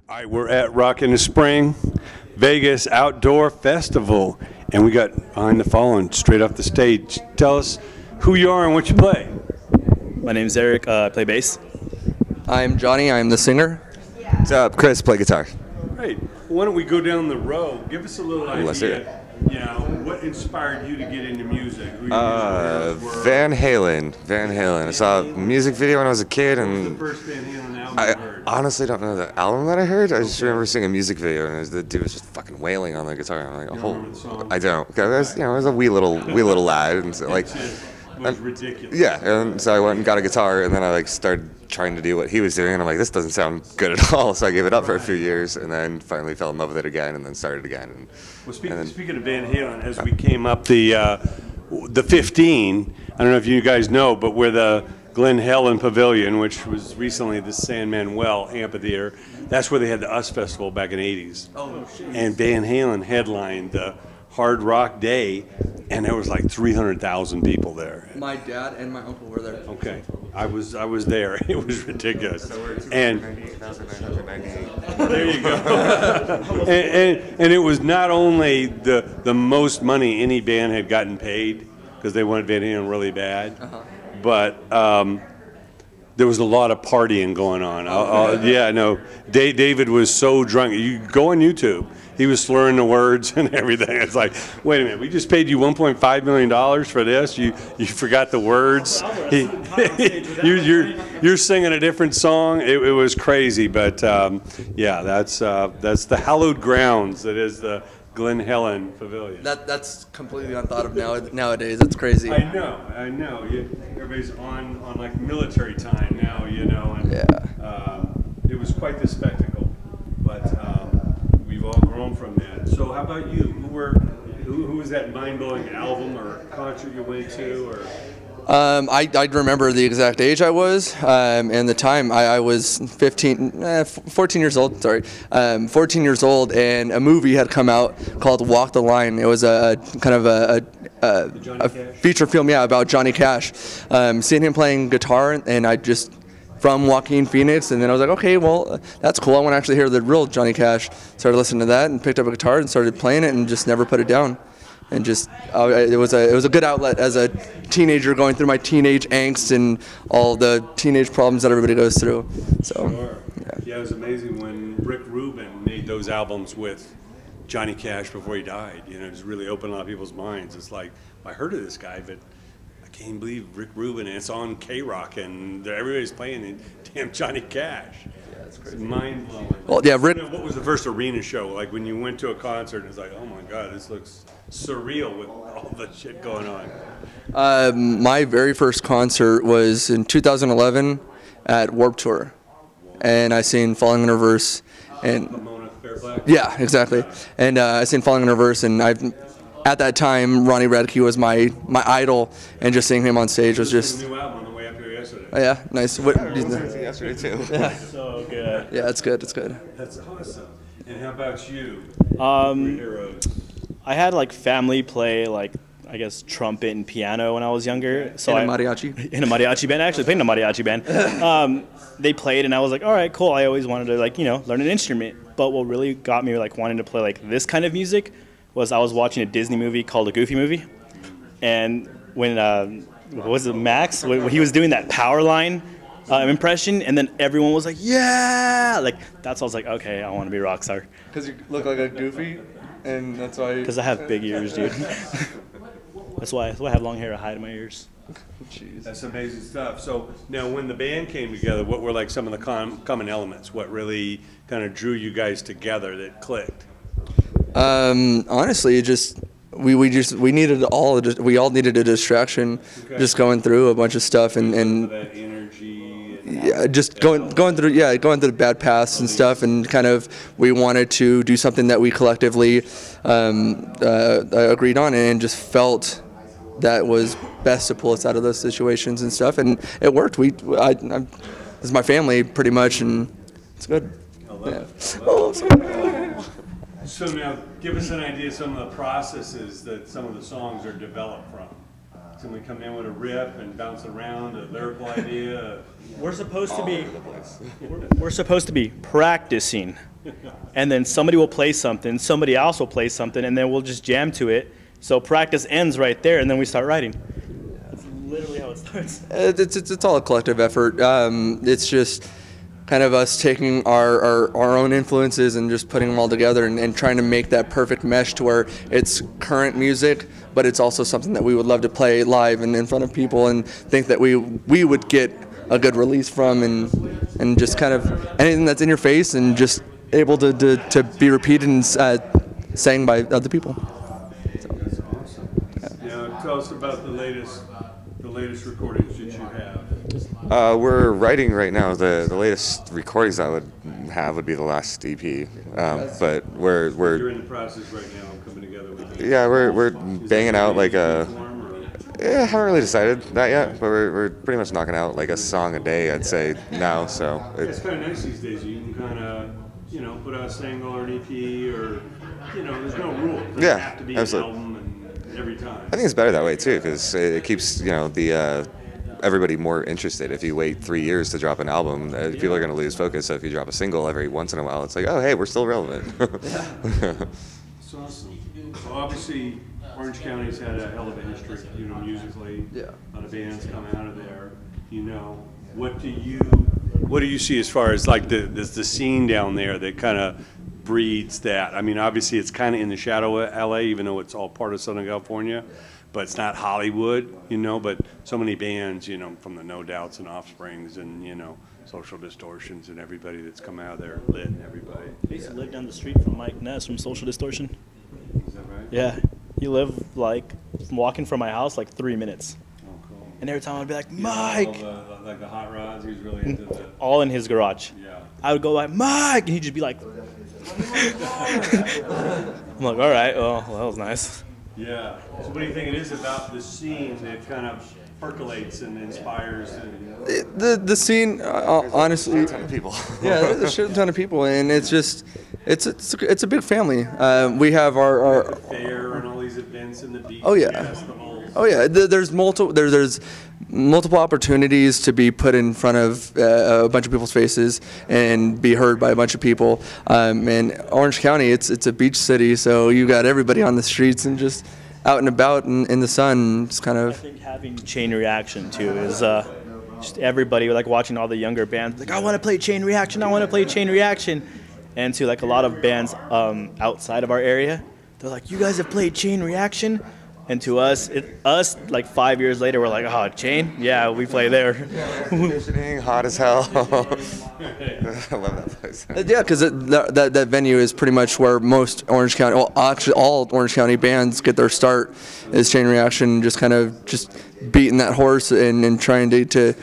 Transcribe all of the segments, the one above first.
All right, we're at Rock in the Spring, Vegas Outdoor Festival, and we got Behind the Fallen straight off the stage. Tell us who you are and what you play. My name's Eric. I play bass. I'm Johnny. I'm the singer. What's up? Chris, play guitar. Great. Why don't we go down the row? Give us a little idea. You know, what inspired you to get into music? Who your music heroes were? Van Halen. I saw a music video when I was a kid, What was the and first Van Halen album I you heard? honestly don't know the album that I heard. I just remember seeing a music video, and the dude was just fucking wailing on the guitar. I'm like, You oh, remember the song? I don't. I was a wee little lad, and so, like, It was ridiculous. yeah. And so I went and got a guitar, and then I started trying to do what he was doing, and I'm like, this doesn't sound good at all. So I gave it up for a few years, and then finally fell in love with it again, and then started again. And, Well, speaking of Van Halen, as we came up the 15, I don't know if you guys know, but we're the Glen Helen Pavilion, which was recently the San Manuel Amphitheater. That's where they had the US Festival back in the 80s. Oh, shit. And Van Halen headlined the Hard Rock Day, and there was like 300,000 people there. My dad and my uncle were there. Okay, I was there. It was ridiculous. And 298,998. there you go. and it was not only the most money any band had gotten paid because they wanted Van Halen really bad, but there was a lot of partying going on. Yeah, no, David was so drunk. You go on YouTube. He was slurring the words and everything. It's like, wait a minute, we just paid you $1.5 million for this. You forgot the words. You're singing a different song. It was crazy, but yeah, that's the hallowed grounds. That is the Glen Helen Pavilion. That's completely unthought of nowadays. It's crazy. I know. Everybody's on like military time now, you know, and it was quite the spectacle. But we've all grown from that. So how about you? Who was that mind-blowing album or concert you went to? Or I remember the exact age I was and the time. I was 14 years old. Sorry, 14 years old, and a movie had come out called Walk the Line. It was a kind of a feature film, about Johnny Cash. Seeing him playing guitar, and I just from Joaquin Phoenix, and then I was like, okay, well, that's cool. I want to actually hear the real Johnny Cash. Started listening to that and picked up a guitar and started playing it, and just never put it down. And just it was a good outlet as a teenager going through my teenage angst and all the teenage problems that everybody goes through. So sure. Yeah, it was amazing when Rick Rubin made those albums with Johnny Cash before he died. You know, it just really opened a lot of people's minds. It's like, I heard of this guy, but I can't believe Rick Rubin, and it's on K-Rock, and everybody's playing damn Johnny Cash. it's crazy. It's mind-blowing. Well, yeah, Rick. What was the first arena show? Like when you went to a concert and it's like, oh my God, this looks surreal with all the shit going on. My very first concert was in 2011 at Warped Tour, and I seen Falling in Reverse. And Pomona Fairfax? yeah, exactly. And I seen Falling in Reverse, and at that time, Ronnie Radke was my idol, and just seeing him on stage was just. A new album on the way up here yesterday. Oh, yeah, nice. What? Yesterday too. So good. Yeah, it's good. It's good. That's awesome. And how about you? Your heroes. I had like family play like I guess trumpet and piano when I was younger. So In a mariachi? In a mariachi band. I actually played in a mariachi band. They played, and I was like, all right, cool. I always wanted to learn an instrument. But what really got me wanting to play like this kind of music was I was watching a Disney movie called A Goofy Movie, and when what was it, Max, when he was doing that power line impression, and then everyone was like, yeah, that's why I was like, okay, I want to be a rock star. Because you look like a goofy, and that's why. Because I have big ears, dude. That's why I have long hair to hide my ears. Jeez. That's amazing stuff. So now when the band came together, what were like some of the common elements? What really kind of drew you guys together that clicked? Honestly, we all needed a distraction, just going through a bunch of stuff and That energy. yeah, just going through the bad paths and stuff, and kind of we wanted to do something that we collectively agreed on and just felt that was best to pull us out of those situations and stuff, and it worked. This is my family pretty much, and it's good. I love it. Oh, sorry. So now, give us an idea of some of the processes that some of the songs are developed from. Somebody come in with a riff and bounce around, a lyrical idea. We're supposed to be practicing and then somebody will play something, somebody else will play something, and then we'll just jam to it. So practice ends right there, and then we start writing. That's literally how it starts. It's all a collective effort. It's just kind of us taking our own influences and just putting them all together and trying to make that perfect mesh to where it's current music, but it's also something that we would love to play live and in front of people and think that we would get a good release from, and just kind of anything that's in your face and just able to be repeated and sang by other people. That's awesome. Now, tell us about the latest recordings that you have. We're writing right now. The latest recordings I would have would be the last EP, but You're in the process right now of coming together with it. yeah, we're banging out like a. Yeah, haven't really decided that yet, but we're pretty much knocking out like a song a day, I'd say now. So It's kind of nice these days. You can kind of, put out a single or an EP, or there's no rule. It doesn't have to be absolutely. an album and every time. I think it's better that way too, because it keeps the everybody more interested. If you wait 3 years to drop an album, people are going to lose focus. So if you drop a single every once in a while, it's like, oh hey, we're still relevant. It's awesome. So obviously, Orange County's had a hell of a history, musically. Yeah. A lot of bands come out of there. What do you see as far as like the scene down there that kind of breeds that? I mean, obviously it's kind of in the shadow of LA, even though it's all part of Southern California, but it's not Hollywood, but so many bands, from the No Doubts and Offsprings and, Social Distortions and everybody that's come out of there, Lit and everybody. I used to live down the street from Mike Ness from Social Distortion. Is that right? Yeah, he lived like walking from my house like 3 minutes. Oh, cool. And every time I'd be like, Mike! Like the hot rods, he was really into the... All in his garage. Yeah. I would go like, Mike! And he'd just be like... I'm like, all right, well, that was nice. Yeah. So what do you think it is about the scene that kind of percolates and inspires? The scene, honestly, A ton of people. yeah, there's a shit ton of people, and it's just it's a big family. We have our Fair and all these events and the beach. Oh, yeah. Festivals. Oh yeah, there's multiple opportunities to be put in front of a bunch of people's faces and be heard by a bunch of people. And Orange County, it's a beach city, so you got everybody on the streets and just out and about in the sun. Just kind I of. think having Chain Reaction too is just everybody like watching all the younger bands like, I want to play Chain Reaction, I want to play Chain Reaction, and to like a lot of bands outside of our area, they're like, you guys have played Chain Reaction. And to us, like 5 years later, we're like, oh, Chain? Yeah, we play there. Conditioning, hot as hell. I love that place. Yeah, because that venue is pretty much where most Orange County, well, actually all Orange County bands get their start, is Chain Reaction, just kind of just beating that horse and trying to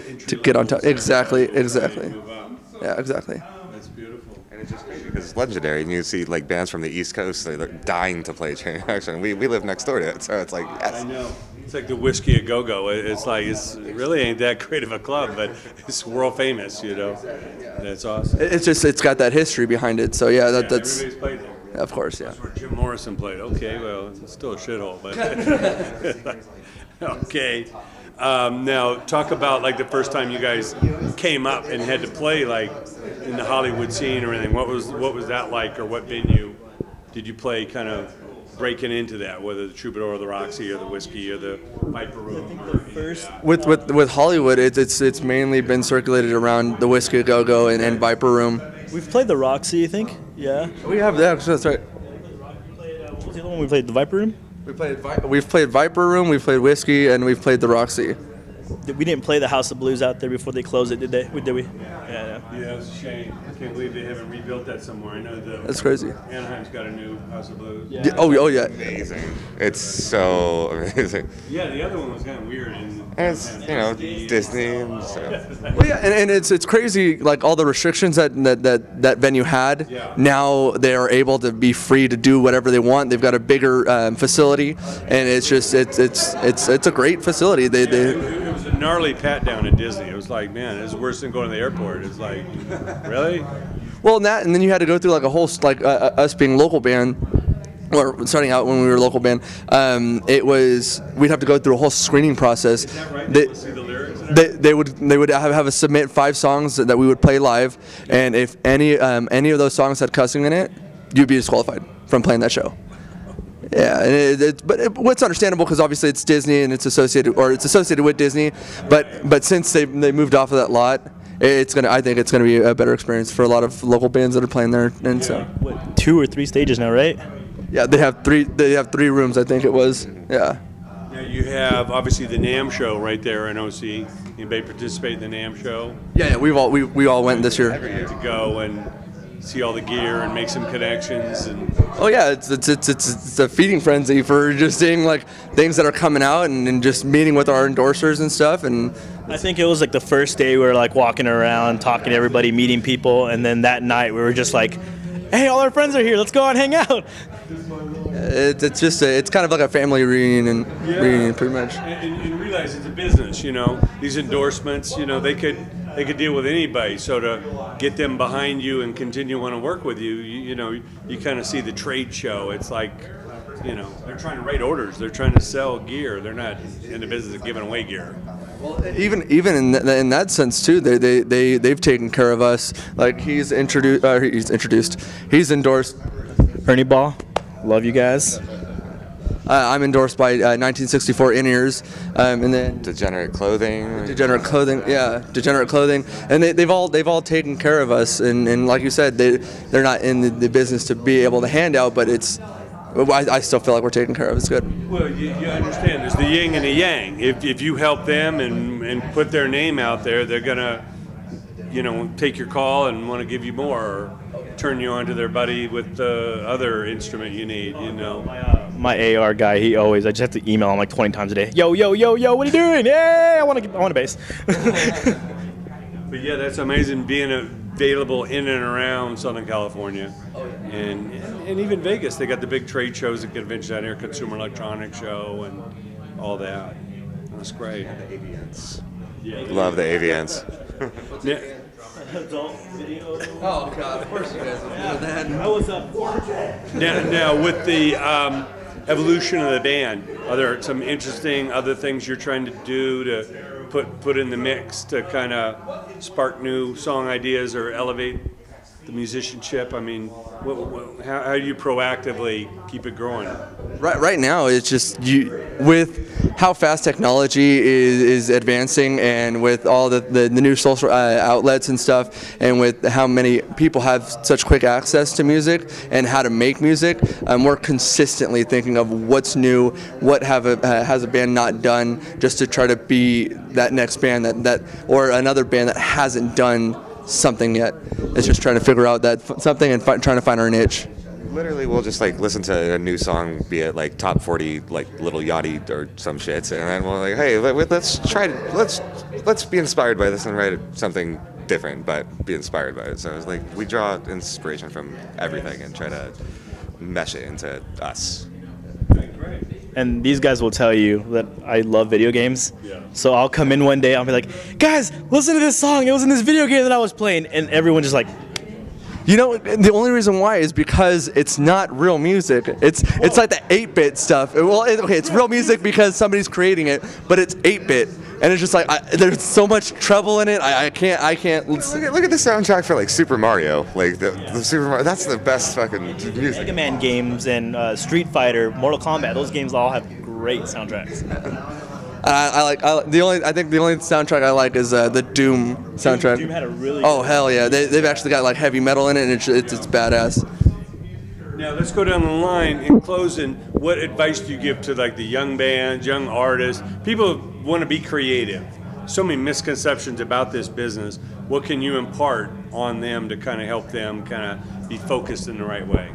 get on top. Exactly. Yeah, exactly. That's beautiful. And it's just crazy because it's legendary, and you see like bands from the East Coast, they're dying to play Chain Reaction. We live next door to it, so it's like, yes. I know. It's like the Whiskey a Go-Go. It's like, it really ain't that great of a club, but it's world famous, That's awesome. It's got that history behind it. So yeah, that's Everybody's played there. of course, yeah. That's where Jim Morrison played. Okay, well, it's still a shithole, but okay. Now, talk about like the first time you guys came up and had to play like in the Hollywood scene or anything. What was that like, or what venue did you play? Kind of breaking into that, whether the Troubadour or the Roxy or the Whiskey or the Viper Room. With Hollywood, it's mainly been circulated around the Whiskey a Go-Go and Viper Room. We've played the Roxy, I think. Yeah. We have that. That's right. What was the other one we played? The Viper Room? We've played Viper Room, we've played Whiskey, and we've played the Roxy. We didn't play the House of Blues out there before they closed it, did they? Did we? Yeah. Yeah, it's a shame. I can't believe they haven't rebuilt that somewhere. I know That's crazy. Anaheim's got a new House of Blues. Yeah. Oh yeah. Amazing. It's so amazing. Yeah, the other one was kind of weird. And it's, Disney and stuff. Well, yeah, and it's crazy. Like all the restrictions that venue had. Yeah. Now they are able to be free to do whatever they want. They've got a bigger facility, and it's just it's a great facility. It was a gnarly pat down at Disney. It was like, man, it's worse than going to the airport. It's like, really? Well, and then you had to go through like a whole us being local band. Or starting out when we were a local band, we'd have to go through a whole screening process. Is that right? Let's see the lyrics. they would have us submit 5 songs that we would play live, and if any of those songs had cussing in it, you'd be disqualified from playing that show. Yeah, and what's understandable because obviously it's Disney and it's associated with Disney, but since they moved off of that lot, I think it's gonna be a better experience for a lot of local bands that are playing there, and so. What, 2 or 3 stages now, right? Yeah, they have 3 rooms, I think it was. Yeah. Now you have obviously the NAMM show right there in OC. Anybody participate in the NAMM show? Yeah, we all went this year. To go and see all the gear and make some connections and. Oh yeah, it's a feeding frenzy for just seeing like things that are coming out and just meeting with our endorsers and stuff. And I think it was like the first day we were like walking around, talking to everybody, meeting people, and then that night we were just like, hey, all our friends are here, let's go out and hang out. It's kind of like a family reunion pretty much. And realize it's a business, you know. These endorsements, you know, they could deal with anybody. So to get them behind you and continue to want to work with you, you know, you kind of see the trade show. It's like, you know, they're trying to write orders. They're trying to sell gear. They're not in the business of giving away gear. Well, even in that sense too, they've taken care of us. Like he's endorsed. Ernie Ball, love you guys. I'm endorsed by 1964 In-Ears, and then Degenerate Clothing, yeah, Degenerate Clothing, and they've all taken care of us, and like you said, they're not in the business to be able to hand out, but I still feel like we're taken care of. It's good. Well, you understand, there's the yin and the yang. If you help them and put their name out there, they're gonna, you know, take your call and want to give you more, or turn you on to their buddy with the other instrument you need, you know. My AR guy, I just have to email him like 20 times a day. Yo, what are you doing? Hey, I want a bass. But yeah, that's amazing being available in and around Southern California. And even Vegas. They got the big trade shows at conventions out here, Consumer Electronics Show and all that. That's great. The AVNs. Yeah, Love the AVNs. Adult video. Oh God, of course you guys know that. What's up? Now with the evolution of the band, are there some interesting other things you're trying to do to put in the mix to kind of spark new song ideas or elevate the musicianship? I mean, how do you proactively keep it growing? Right now, it's just with how fast technology is advancing, and with all the new social outlets and stuff, and with how many people have such quick access to music and how to make music, we're consistently thinking of what's new, what has a band not done, just to try to be that next band that or another band that hasn't done something yet. It's just trying to figure out that something and trying to find our niche. Literally, we'll just like listen to a new song, be it like top 40, like Little Yachty or some shit, and then we're like, hey, let's be inspired by this and write something different, but be inspired by it. So it's like we draw inspiration from everything and try to mesh it into us. And these guys will tell you that I love video games. Yeah. So I'll come in one day, I'll be like, guys, listen to this song. It was in this video game that I was playing. And everyone just like, you know, the only reason why is because it's not real music. It's like the 8-bit stuff. Well, it's real music because somebody's creating it, but it's 8-bit. And it's just like, there's so much trouble in it. I can't. Look at the soundtrack for like Super Mario. Like the Super Mario. That's the best fucking music. Mega Man games and Street Fighter, Mortal Kombat. Those games all have great soundtracks. I think the only soundtrack I like is the Doom soundtrack. Doom had a really. Oh hell yeah! They've actually got like heavy metal in it, and it's badass. Now let's go down the line. In closing, what advice do you give to like the young bands, young artists, people who want to be creative? So many misconceptions about this business. What can you impart on them to kind of help them kind of be focused in the right way?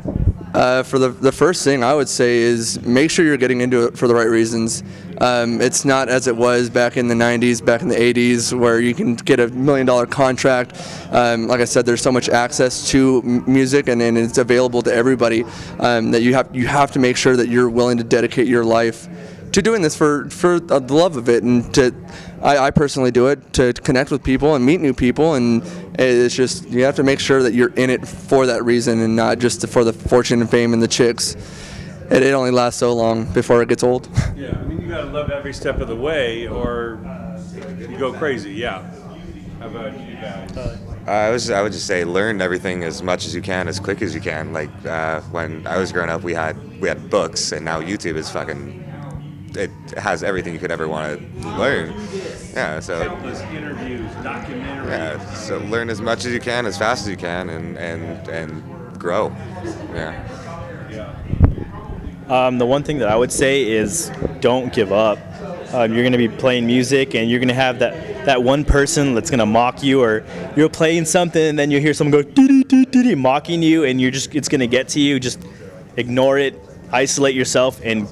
For the first thing I would say is make sure you're getting into it for the right reasons. It's not as it was back in the 90s, back in the 80s, where you can get $1 million contract. Like I said, there's so much access to music, and it's available to everybody, that you have to make sure that you're willing to dedicate your life to doing this for the love of it, and I personally do it to connect with people and meet new people, and it's just you have to make sure that you're in it for that reason and not just for the fortune and fame and the chicks. It only lasts so long before it gets old. Yeah, I mean you gotta love every step of the way, or You go crazy, yeah. How about you guys? I would just say learn everything as much as you can, as quick as you can. Like when I was growing up, we had books, and now YouTube is it has everything you could ever want to learn. Yeah, so Countless interviews, documentaries. yeah, so learn as much as you can, as fast as you can, and grow. Yeah. The one thing that I would say is don't give up. You're going to be playing music, and you're going to have that one person that's going to mock you, or you're playing something, and then you hear someone go dee-dee-dee-dee-dee, mocking you, and it's going to get to you. Just ignore it, isolate yourself, and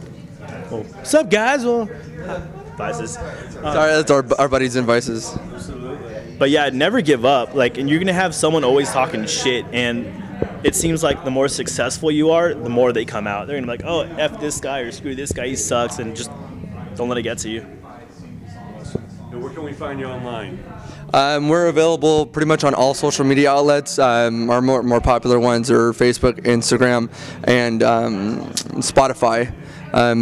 what's up, guys? Well, Vices. Sorry, that's our buddies and Vices. But yeah, never give up. Like, and you're going to have someone always talking shit, and it seems like the more successful you are, the more they come out. They're going to be like, oh, F this guy, or screw this guy, he sucks, and just don't let it get to you. And where can we find you online? We're available pretty much on all social media outlets. Our more popular ones are Facebook, Instagram, and Spotify.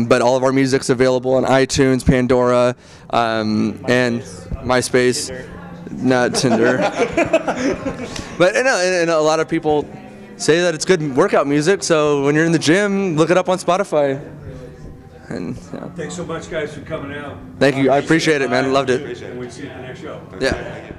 But all of our music's available on iTunes, Pandora, and MySpace. Tinder. Not Tinder. But and a lot of people say that it's good workout music, so when you're in the gym, look it up on Spotify. And yeah. Thanks so much, guys, for coming out. Thank you. I appreciate it, man. Loved it. And we'll see you at the next show. Yeah.